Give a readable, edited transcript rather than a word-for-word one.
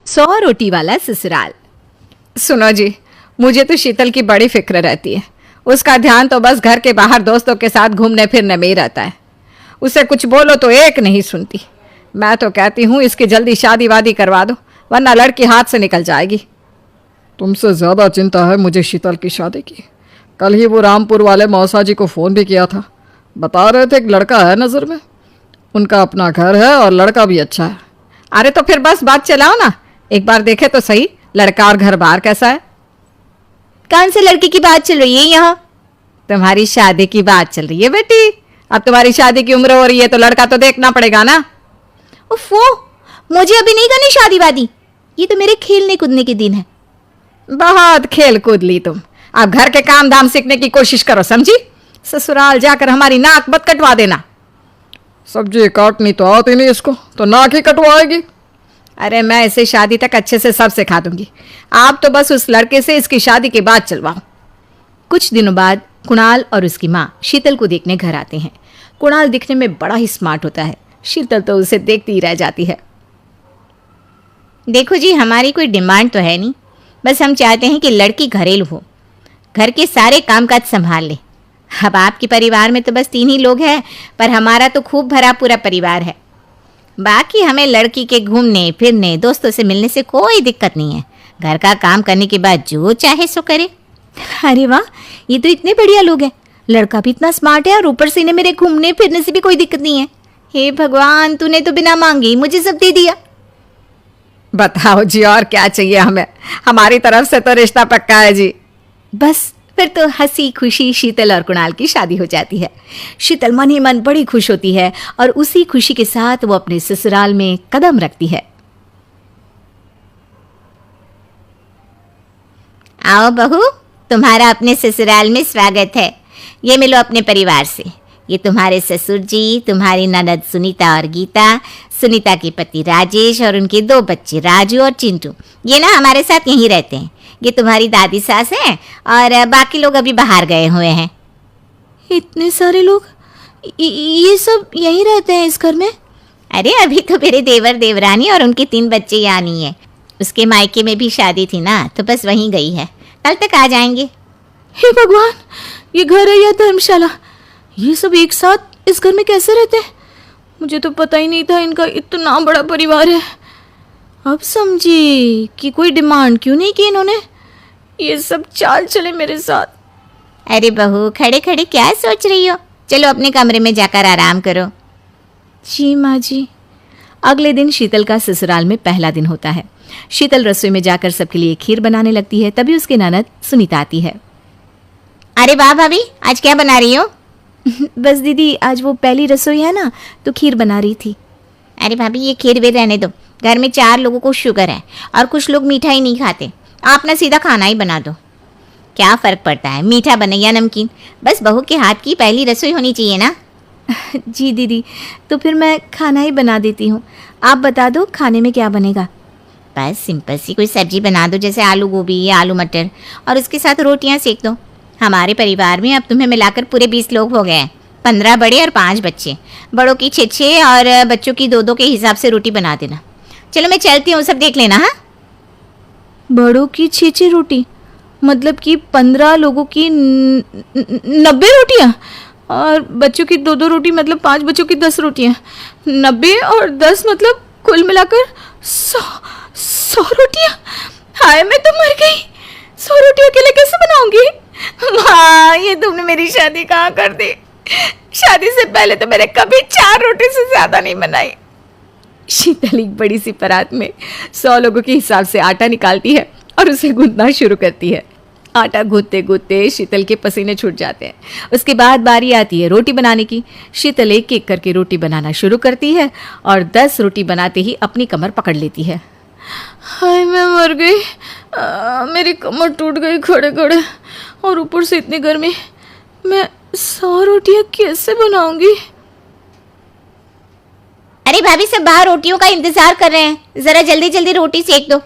100 रोटी वाला ससुराल। सुनो जी, मुझे तो शीतल की बड़ी फिक्र रहती है। उसका ध्यान तो बस घर के बाहर दोस्तों के साथ घूमने फिरने में ही रहता है। उसे कुछ बोलो तो एक नहीं सुनती। मैं तो कहती हूँ इसकी जल्दी शादी वादी करवा दो, वरना लड़की हाथ से निकल जाएगी। तुमसे ज़्यादा चिंता है मुझे शीतल की शादी की। कल ही वो रामपुर वाले मौसा जी को फ़ोन भी किया था। बता रहे थे एक लड़का है नज़र में, उनका अपना घर है और लड़का भी अच्छा है। अरे तो फिर बस बात चलाओ ना, एक बार देखे तो सही लड़का और घर बार कैसा है। कौन से लड़के की बात चल रही है यहाँ? तुम्हारी शादी की बात चल रही है बेटी। अब तुम्हारी शादी की उम्र हो रही है तो लड़का तो देखना पड़ेगा ना। उफ़ो, मुझे अभी नहीं करनी शादी वादी। ये तो मेरे खेलने कूदने के दिन है। बहुत खेल कूद ली तुम। अब घर के काम धाम सीखने की कोशिश करो, समझी? ससुराल जाकर हमारी नाक मत कटवा देना। सब्जी काटनी तो आती नहीं इसको, तो नाक ही कटवाएगी। अरे मैं इसे शादी तक अच्छे से सब सिखा दूंगी। आप तो बस उस लड़के से इसकी शादी के बाद चलवाओ। कुछ दिनों बाद कुणाल और उसकी माँ शीतल को देखने घर आते हैं। कुणाल दिखने में बड़ा ही स्मार्ट होता है। शीतल तो उसे देखती ही रह जाती है। देखो जी, हमारी कोई डिमांड तो है नहीं, बस हम चाहते हैं कि लड़की घरेलू हो, घर के सारे कामकाज संभाल ले। अब आपके परिवार में तो बस 3 ही लोग हैं, पर हमारा तो खूब भरा पूरा परिवार है। बाकी हमें लड़की के घूमने फिरने दोस्तों से मिलने से कोई दिक्कत नहीं है। घर का काम करने के बाद जो चाहे सो करे। अरे वाह, ये तो इतने बढ़िया लोग हैं। लड़का भी इतना स्मार्ट है और ऊपर से इन्हें मेरे घूमने फिरने से भी कोई दिक्कत नहीं है। हे भगवान, तूने तो बिना मांगे ही मुझे सब दे दिया। बताओ जी, और क्या चाहिए हमें? हमारी तरफ से तो रिश्ता पक्का है जी। बस फिर तो हंसी खुशी शीतल और कुणाल की शादी हो जाती है। शीतल मन ही मन बड़ी खुश होती है और उसी खुशी के साथ वो अपने ससुराल में कदम रखती है। आओ बहू, तुम्हारा अपने ससुराल में स्वागत है। ये मिलो अपने परिवार से। ये तुम्हारे ससुर जी, तुम्हारी ननद सुनीता और गीता, सुनीता के पति राजेश और उनके 2 बच्चे राजू और चिंटू। ये ना हमारे साथ यहीं रहते हैं। ये तुम्हारी दादी सास है और बाकी लोग अभी बाहर गए हुए हैं। इतने सारे लोग, ये सब यहीं रहते हैं इस घर में? अरे अभी तो मेरे देवर देवरानी और उनके 3 बच्चे यहाँ नहीं है। उसके मायके में भी शादी थी ना, तो बस वहीं गई है। कल तक आ जाएंगे। हे भगवान, ये घर है या धर्मशाला? ये सब एक साथ इस घर में कैसे रहते हैं? मुझे तो पता ही नहीं था इनका इतना बड़ा परिवार है। अब समझी कि कोई डिमांड क्यों नहीं की इन्होंने। ये सब चाल चले मेरे साथ। अरे बहू, खड़े खड़े क्या सोच रही हो? चलो अपने कमरे में जाकर आराम करो। जी माँ जी। अगले दिन शीतल का ससुराल में पहला दिन होता है। शीतल रसोई में जाकर सबके लिए खीर बनाने लगती है। तभी उसके ननद सुनीता आती है। अरे वाह भाभी, आज क्या बना रही हो? बस दीदी, आज वो पहली रसोई है ना, तो खीर बना रही थी। अरे भाभी, ये खीर भी रहने दो। घर में 4 लोगों को शुगर है और कुछ लोग मीठा ही नहीं खाते। आप ना सीधा खाना ही बना दो। क्या फ़र्क पड़ता है मीठा बने या नमकीन? बस बहू के हाथ की पहली रसोई होनी चाहिए ना। जी दीदी, तो फिर मैं खाना ही बना देती हूँ। आप बता दो खाने में क्या बनेगा? बस सिंपल सी कोई सब्जी बना दो, जैसे आलू गोभी या आलू मटर, और उसके साथ रोटियां सेक दो। हमारे परिवार में अब तुम्हें मिलाकर पूरे 20 लोग हो गए हैं। 15 बड़े और 5 बच्चे। बड़ों की 6 और बच्चों की 2 के हिसाब से रोटी बना देना। चलो मैं चलती हूँ, सब देख लेना। हाँ, बड़ों की 6 रोटी, मतलब कि 15 लोगों की 90 रोटियाँ, और बच्चों की 2 रोटी, मतलब 5 बच्चों की 10 रोटियाँ। 90 और 10 मतलब कुल मिलाकर 100 रोटियाँ। हाय, मैं तो मर गई। 100 रोटियाँ अकेले कैसे बनाऊंगी? माँ, ये तुमने मेरी शादी कहाँ कर दी? शादी से पहले तो मैंने कभी 4 रोटी से ज्यादा नहीं बनाई। शीतल एक बड़ी सी परात में 100 लोगों के हिसाब से आटा निकालती है और उसे गूंथना शुरू करती है। आटा गूंथते गूंथते शीतल के पसीने छूट जाते हैं। उसके बाद बारी आती है रोटी बनाने की। शीतल एक एक करके रोटी बनाना शुरू करती है और 10 रोटी बनाते ही अपनी कमर पकड़ लेती है। हाय, मैं मर गई। मेरी कमर टूट गई खड़े खड़े, और ऊपर से इतनी गर्मी। मैं 100 रोटियाँ कैसे बनाऊंगी? अरे भाभी, सब बाहर रोटियों का इंतजार कर रहे हैं। जरा जल्दी जल्दी रोटी सेक दो।